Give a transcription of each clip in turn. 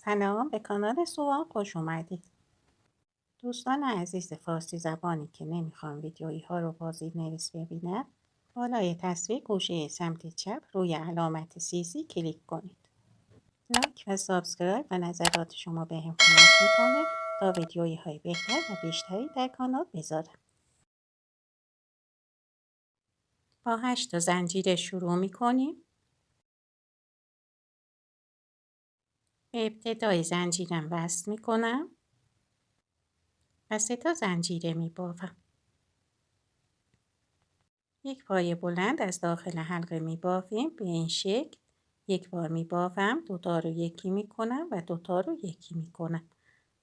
سلام، به کانال سوها خوش اومدید. دوستان عزیز فارسی زبانی که نمیخوان ویدیویی ها رو با زیرنویس ببینن، بالای تصویر گوشه سمت چپ روی علامت سیزی کلیک کنید. لایک و سابسکرایب و نظرات شما به هم کمک میکنه تا ویدیویی های بهتر و بیشتری در کانال بذارم. با 8 تا زنجیره شروع میکنیم. به ابتدای زنجیرم وصل میکنم و 3 تا زنجیره میبافم. یک پایه بلند از داخل حلقه می بافیم. به این شکل یک بار می بافم، دوتا رو یکی می کنم و دوتا رو یکی می کنم.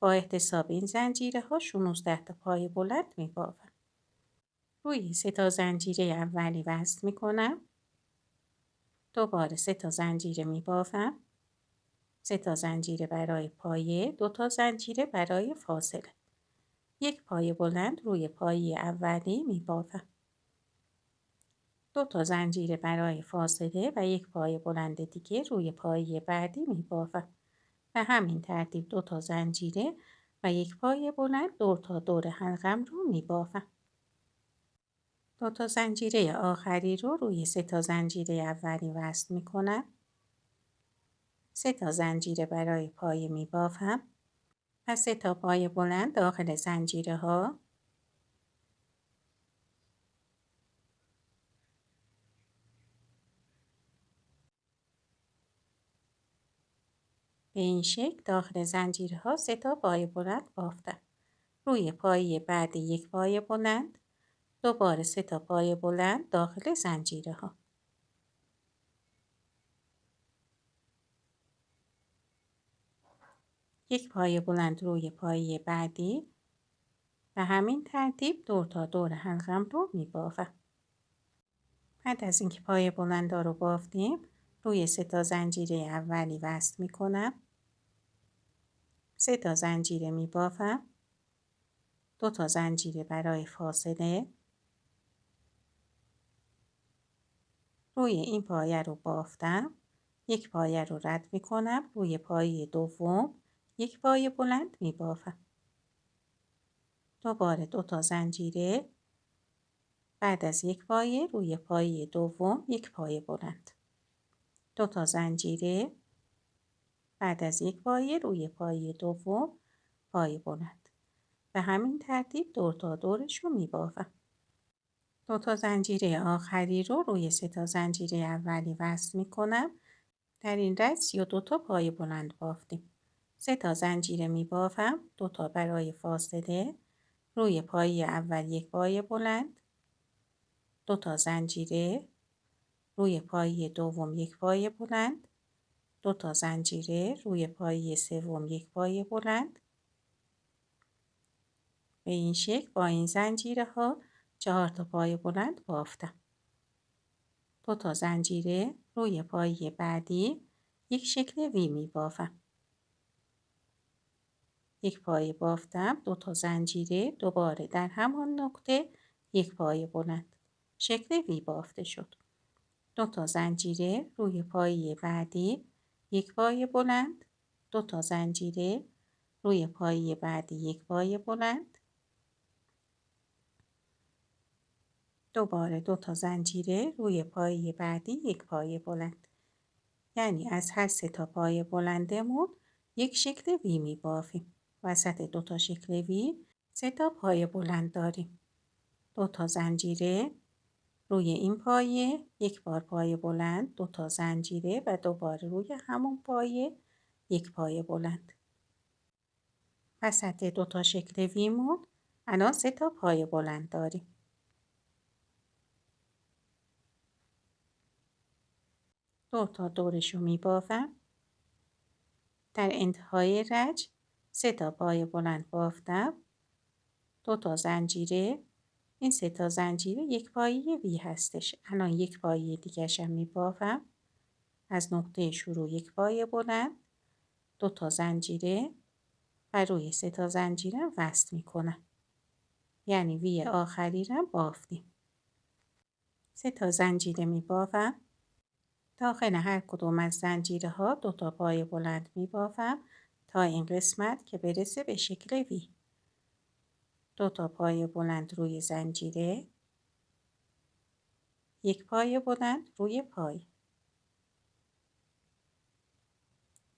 با احتساب این زنجیره ها 16 تا پایه بلند می بافم. روی 3 تا زنجیره اولی وصل می کنم. دوباره 3 تا زنجیره می بافم. 3 تا زنجیره برای پایه، 2 تا زنجیره برای فاصله. یک پایه بلند روی پایه اولی می بافم. 2 تا زنجیره برای فاصله و یک پایه بلند دیگه روی پایه بعدی می بافم. به همین ترتیب 2 تا زنجیره و یک پایه بلند دور تا دور حلقم رو می بافم. 2 تا زنجیره آخری رو روی 3 تا زنجیره اولی وصل می کنم. 3 تا زنجیره برای پایه می بافم و 3 تا پایه بلند داخل زنجیره ها. به این شکل داخل زنجیره ها 3 تا پایه بلند بافتم. روی پایه بعد یک پایه بلند، دوباره 3 تا پایه بلند داخل زنجیره ها. یک پایه بلند روی پایه بعدی و همین ترتیب دور تا دور حلقم رو می بافم. بعد از اینکه پایه بلند رو بافتیم، روی 3 تا زنجیره اولی وصل می کنم. 3 تا زنجیره می بافم. 2 تا زنجیره برای فاصله. روی این پایه رو بافتم. یک پایه رو رد می کنم. روی پایه دوم یک پایه بلند می بافم. دوباره 2 تا زنجیره. بعد از یک پایه روی پایه دوم یک پایه بلند. 2 تا زنجیره. بعد از یک پایه روی پایه دوم پایه بلند. به همین ترتیب دور تا دورش رو می بافم. 2 تا زنجیره آخری رو روی 3 تا زنجیره اولی وصل می کنم. در این رد 32 تا پایه بلند بافتیم. 3 تا زنجیره می بافم. 2 تا برای فاصله. روی پایه اول یک پایه بلند. 2 تا زنجیره. روی پایه دوم یک پایه بلند. 2 تا زنجیره. روی پایه سوم یک پایه بلند. به این شکل با این زنجیره ها 4 تا پایه بلند بافتم. 2 تا زنجیره. روی پایه بعدی یک شکل وی می بافم. یک پایه بافتم. 2 تا زنجیره. دوباره در همان نقطه یک پایه بلند. شکل وی بافته شد. 2 تا زنجیره. روی پایه بعدی یک پایه بلند. 2 تا زنجیره. روی پایه بعدی یک پایه بلند. دوباره 2 تا زنجیره. روی پایه بعدی یک پایه بلند. یعنی از هر 3 تا پایه بلندمون یک شکل وی می بافیم. وسط 2 تا شکل وی 3 تا پایه بلند داریم. 2 تا زنجیره. روی این پایه یک بار پایه بلند، 2 تا زنجیره و دوباره روی همون پایه یک پایه بلند. وسط 2 تا شکل ویمون الان 3 تا پایه بلند داریم. دور تا دورشو می بافم. در انتهای رج 3 تا پایه بلند بافتم. 2 تا زنجیره. این 3 تا زنجیره یک پایه وی هستش. الان یک پایه دیگه‌شم می بافم. از نقطه شروع یک پایه بلند. 2 تا زنجیره و روی 3 تا زنجیرم وصل می کنم. یعنی وی آخری رو بافتیم. 3 تا زنجیره می بافم. داخل هر کدوم از زنجیره ها 2 تا پایه بلند می بافم تا این قسمت که برسه به شکل وی. 2 تا پای بلند روی زنجیره، 1 پای بلند روی پای،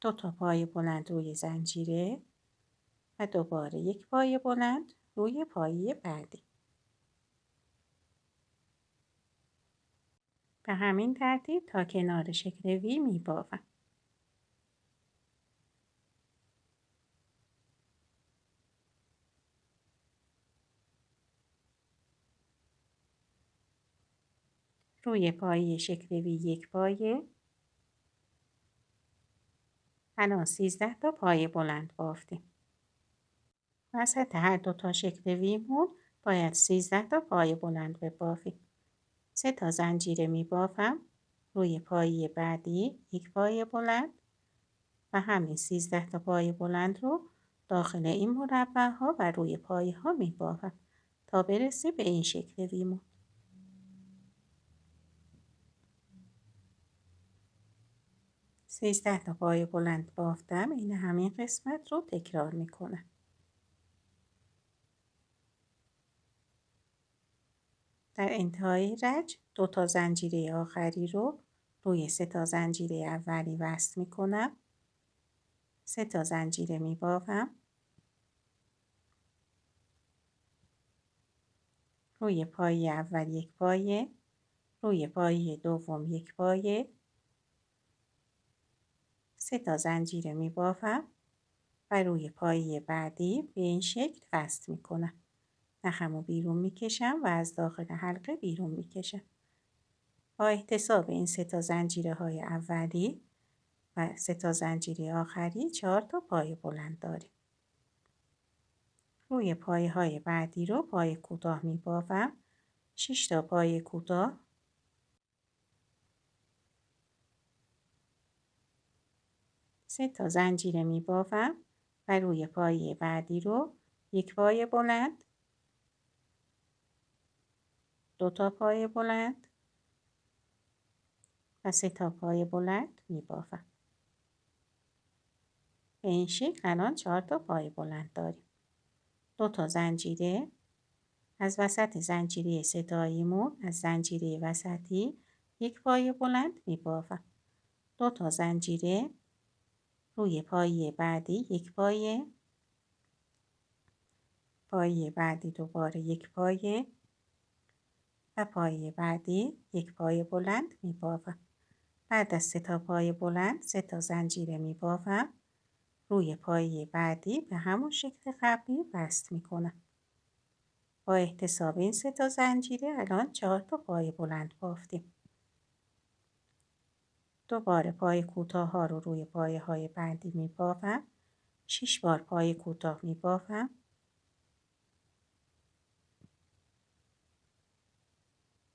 2 تا پای بلند روی زنجیره و دوباره 1 پای بلند روی پایه بعدی. به همین ترتیب تا کنار شکل وی میبافم. روی پایه شکل وی 1 پایه. الان 13 تا پای بلند بافتیم. وسط هر 2 تا شکل ویمون باید 13 تا پای بلند ببافیم. 3 تا زنجیره میبافم. روی پایه بعدی 1 پای بلند و همین 13 تا پای بلند رو داخل این مربع ها و روی پایه ها میبافم تا برسه به این شکل ویمون. 13 تا پای بلند بافتم. این همین قسمت رو تکرار میکنم. در انتهای رج 2 تا زنجیره آخری رو روی 3 تا زنجیره اولی وصل میکنم. 3 تا زنجیره میبافم. روی پایه اول 1 پایه، روی پایه دوم 1 پایه، 3 تا زنجیره میبافم و روی پایه بعدی به این شکل وصل میکنم. نخمو بیرون میکشم و از داخل حلقه بیرون میکشم. با احتساب این 3 تا زنجیره های اولی و 3 تا زنجیره آخری 4 تا پای بلند داریم. روی پایه های بعدی رو پای کوتاه میبافم. 6 تا پای کوتاه، 3 تا زنجیره میبافم و روی پایه بعدی رو 1 پای بلند، 2 تا پای بلند و 3 تا پای بلند میبافم. به این شکل الان 4 تا پای بلند داریم. 2 تا زنجیره از وسط زنجیره ستاییمون، از زنجیره وسطی 1 پای بلند میبافم. 2 تا زنجیره روی پایه بعدی 1 پایه، پایه بعدی دوباره 1 پایه و پایه بعدی 1 پای بلند میبافم. بعد از 3 تا پای بلند 3 تا زنجیره میبافم. روی پایه بعدی به همون شکل قبلی وصل میکنم. با احتساب این 3 تا زنجیره الان 4 تا پای بلند بافتیم. دوباره پای کوتاه ها رو روی پایه های بعدی میبافم. 6 بار پای کوتاه میبافم.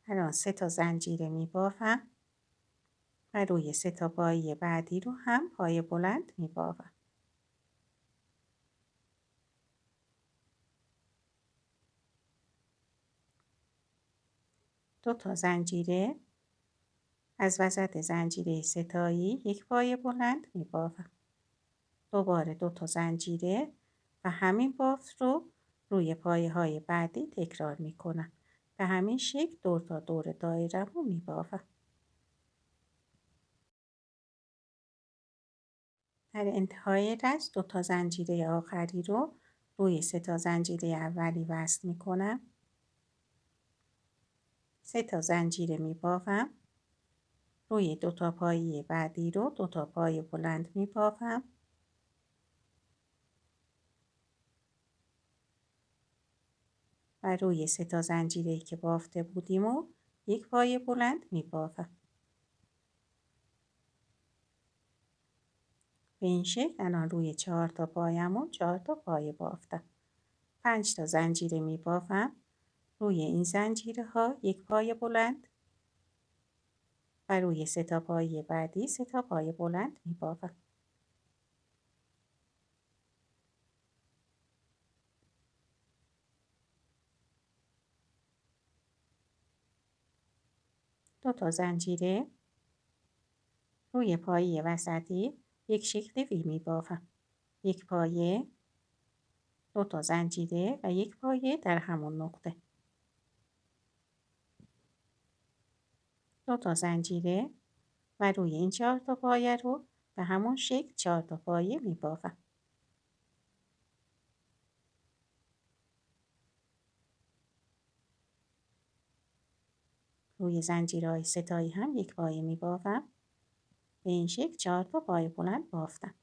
الان 3 تا زنجیره میبافم و روی 3 تا پایه بعدی رو هم پای بلند میبافم. دو تا زنجیره از وسط زنجیره ستایی 1 پای بلند میبافم. دوباره 2 تا زنجیره و همین بافت رو روی پایه های بعدی تکرار میکنم. به همین شکل دور تا دور دایره رو میبافم. در انتهای رج 2 تا زنجیره آخری رو روی 3 تا زنجیره اولی وصل میکنم. 3 تا زنجیره میبافم. روی 2 تا پایه بعدی رو 2 تا پای بلند میبافم. و روی 3 تا زنجیره که بافته بودیم و 1 پای بلند میبافم. به این شکل الان روی 4 تا پایمون 4 تا پای بافتم. 5 تا زنجیره میبافم. روی این زنجیره ها 1 پای بلند و روی 3 تا پای بعدی 3 تا پای بلند میبافم. دو تا زنجیره روی پایه وسطی یک شکل وی میبافم. یک پایه، 2 تا زنجیره و یک پایه در همون نقطه. 2 تا زنجیره و روی این 4 تا پایه رو به همون شکل 4 تا پایه میبافم. روی زنجیرهای ستایی هم یک پایه میبافم. به این شکل 4 تا پایه بلند بافتم.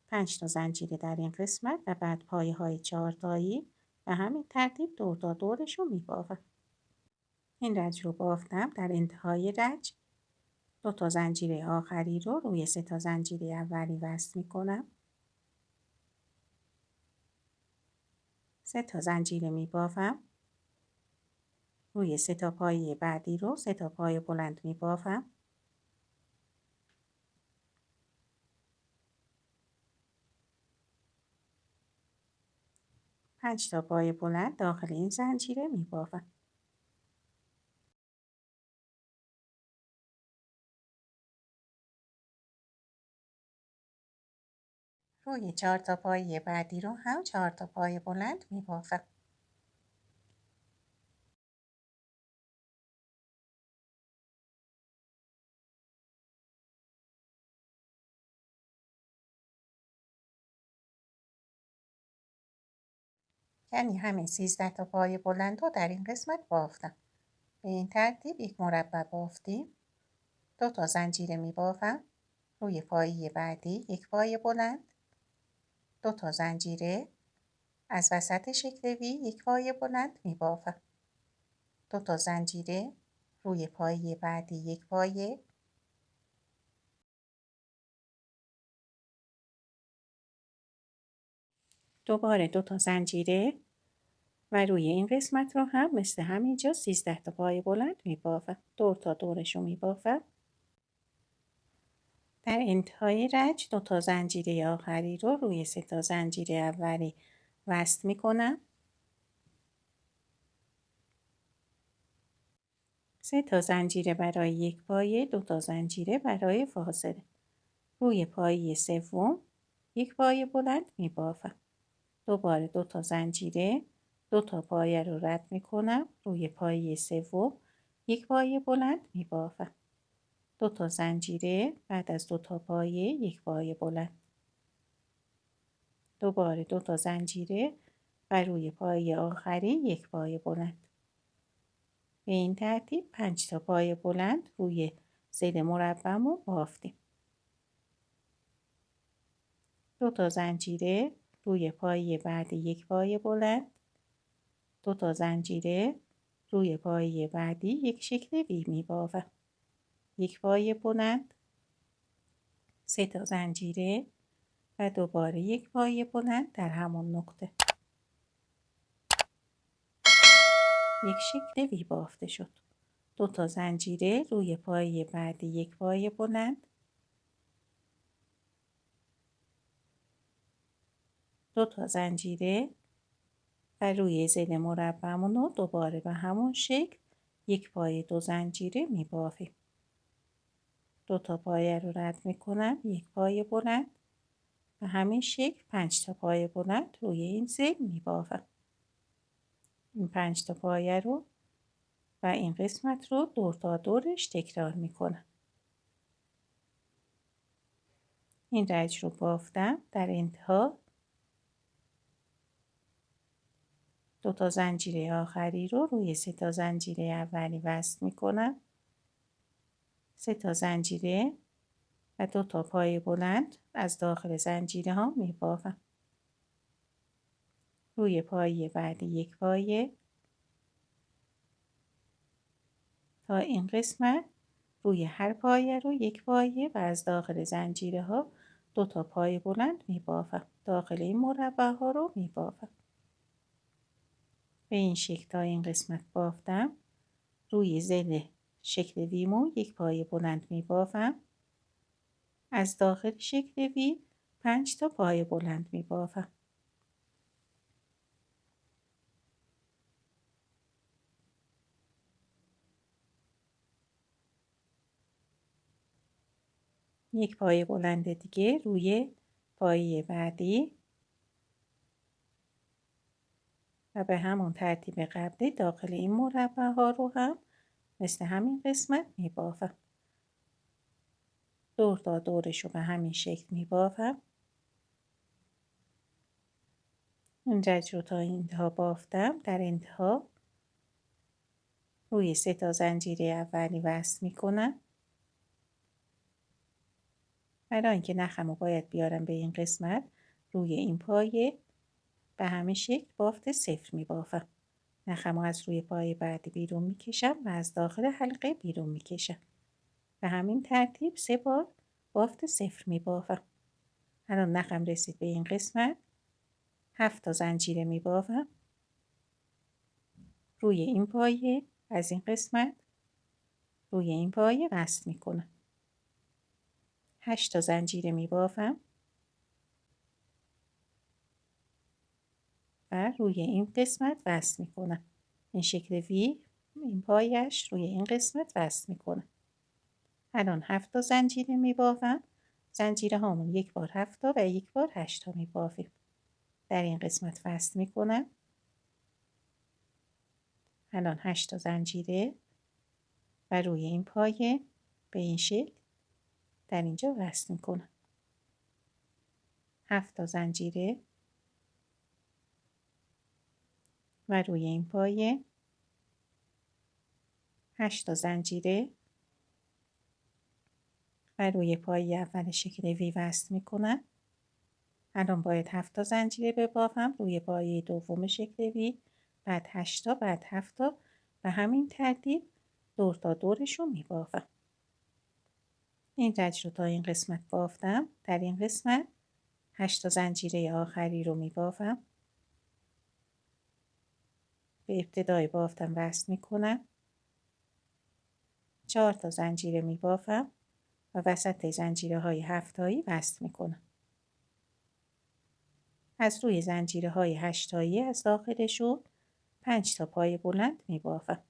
5 تا زنجیره در این قسمت و بعد پایه های 4 تایی به همین ترتیب دور تا دورش رو میبافم. این رج رو بافتم. در انتهای رج 2 تا زنجیره آخری رو روی 3 تا زنجیره اولی وصل میکنم. 3 تا زنجیره میبافم. روی 3 تا پایه بعدی رو 3 تا پایه بلند میبافم. پنج تا پایه بلند داخل این زنجیره میبافم. روی 4 تا پایه بعدی رو هم 4 تا پایه بلند میبافم. یعنی همین 13 تا پایه بلند رو در این قسمت بافتم. به این ترتیب یک مربع بافتیم. 2 تا زنجیره میبافم. روی پایه بعدی یک پایه بلند، 2 تا زنجیره، از وسط شکل وی یک پایه بلند میبافم. 2 تا زنجیره، روی پایه بعدی یک پایه، دوباره 2 تا زنجیره و روی این قسمت رو هم مثل همینجا 13 تا پایه بلند میبافم. دور تا دورش رو میبافم. در انتهای رج 2 تا زنجیره آخری رو روی 3 تا زنجیره اولی وصل میکنم. 3 تا زنجیره برای یک پایه، 2 تا زنجیره برای فاصله. روی پایه سوم یک پایه بلند میبافم. دوباره 2 تا زنجیره، 2 تا پایه رو رد میکنم. روی پایه سوم یک پایه بلند میبافم. 2 تا زنجیره، بعد از 2 تا پایه یک پایه بلند. دوباره 2 تا زنجیره و روی پایه آخری یک پایه بلند. به این ترتیب 5 تا پایه بلند روی ضلع مربعمون بافتیم. 2 تا زنجیره، روی پایه بعدی یک پایه بلند، 2 تا زنجیره، روی پایه بعدی یک شکل وی میبافم. یک پایه بلند، 3 تا زنجیره و دوباره یک پایه بلند در همون نقطه. یک شکل وی بافته شد. 2 تا زنجیره، روی پایه بعدی یک پایه بلند، 2 تا زنجیره و روی ضلع مربعمون رو دوباره به همون شکل یک پایه 2 زنجیره میبافیم. 2 تا پایه رو رد میکنم، یک پایه بلند و همین شکل 5 تا پایه بلند روی این ضلع میبافم. این 5 تا پایه رو و این قسمت رو دور تا دورش تکرار میکنم. این رج رو بافتم. در انتها 2 تا زنجیره آخری رو روی 3 تا زنجیره اولی وصل میکنم. 3 تا زنجیره و 2 تا پایه بلند از داخل زنجیره ها میبافم. روی پایه بعدی یک پایه. تا این قسمت روی هر پایه رو یک پایه و از داخل زنجیره ها 2 تا پایه بلند میبافم. داخل این مربع ها رو میبافم. به این شکل تا این قسمت بافتم. روی ضلع شکل ویمو یک پایه بلند میبافم. از داخل شکل وی 5 تا پایه بلند میبافم. یک پایه بلند دیگه روی پایه بعدی و به همون ترتیب قبلی داخل این مربع ها رو هم مثل همین قسمت میبافم. دور تا دورش رو به همین شکل میبافم. این رج رو تا انتها بافتم. در انتها روی 3 تا زنجیره اولی وصل میکنم. برای اینکه نخم رو باید بیارم به این قسمت، روی این پایه به همین شکل بافت 0 میبافم. نخم رو از روی پایه بعدی بیرون میکشم و از داخل حلقه بیرون میکشم. به همین ترتیب 3 بار بافت 0 میبافم. الان نخم رسید به این قسمت، 7 تا زنجیره میبافم. روی این پایه از این قسمت روی این پایه وصل میکنم. 8 تا زنجیره میبافم و روی این قسمت وصل میکنم. این شکل وی این پایش روی این قسمت وصل میکنم. الان 7 تا زنجیره میبافم. زنجیره هامون یک بار 7 تا و یک بار 8 تا میبافیم. در این قسمت وصل میکنم. الان 8 تا زنجیره و روی این پایه به این شکل در اینجا وصل میکنم. 7 تا زنجیره و روی این پایه 8 تا زنجیره و روی پایه اول شکل وی وصل میکنم. الان باید 7 تا زنجیره ببافم روی پایه دوم شکل وی، بعد 8 تا، بعد 7 تا و همین ترتیب دور تا دورش رو میبافم. این رج رو تا این قسمت بافتم. در این قسمت 8 تا زنجیره آخری رو میبافم. به ابتدای بافتم وصل میکنم. 4 تا زنجیره میبافم و وسط زنجیره های 7 تایی وصل میکنم. از روی زنجیره های 8 تایی از داخلشون 5 تا پای بلند میبافم.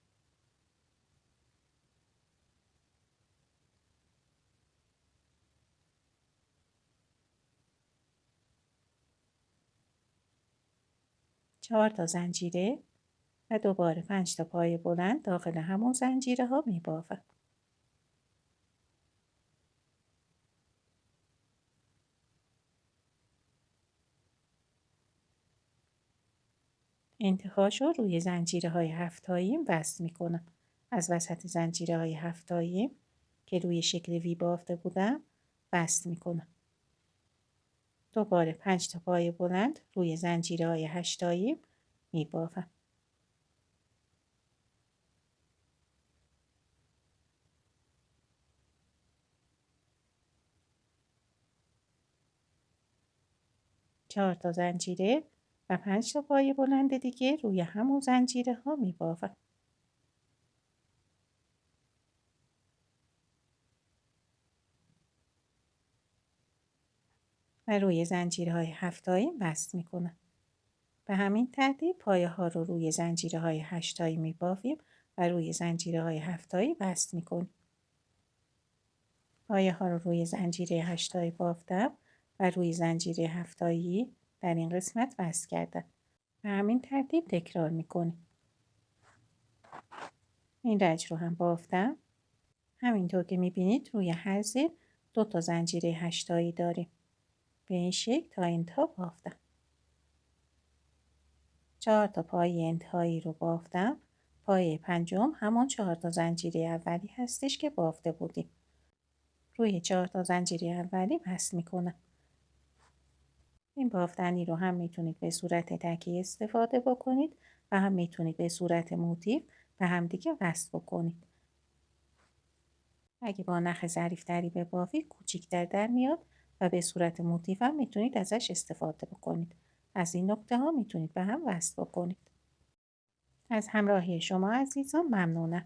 چهار تا زنجیره و دوباره 5 تا پای بلند داخل همون زنجیره ها میبافم. انتهاش رو روی زنجیره های 7 تایی وصل میکنم. از وسط زنجیره های 7 تایی که روی شکل وی بافته بودم وصل میکنم. دوباره 5 تا پای بلند روی زنجیره های 8 تایی میبافم. چهار تا زنجیره و 5 تا پای بلند دیگه روی همون زنجیره ها میبافم. و روی زنجیره های 7 تایی وصل میکنم. به همین ترتیب پایه ها رو روی زنجیره های 8 تایی میبافیم و روی زنجیره های 7 تایی وصل میکنیم. پایه ها رو روی زنجیره 8 تایی بافتم و روی زنجیره 7 تایی در این قسمت وصل کردم. به همین ترتیب تکرار میکنیم. این رج رو هم بافتم. همینطور که میبینید روی هر زیر 2 تا زنجیره 8 تایی داریم. به این شکل تا انتها بافتم. 4 تا پای انتهایی رو بافتم. پایه پنجم همون 4 تا زنجیره اولی هستش که بافته بودیم. روی 4 تا زنجیره اولی وصل میکنم. این بافتنی رو هم میتونید به صورت تکی استفاده بکنید و هم میتونید به صورت موتیف به همدیگه وصل بکنید. اگه با نخ ظریف‌تری ببافید کوچیک‌تر در میاد و به صورت موتیف هم میتونید ازش استفاده بکنید. از این نکته ها میتونید به هم وصل بکنید. از همراهی شما عزیزان ممنونم.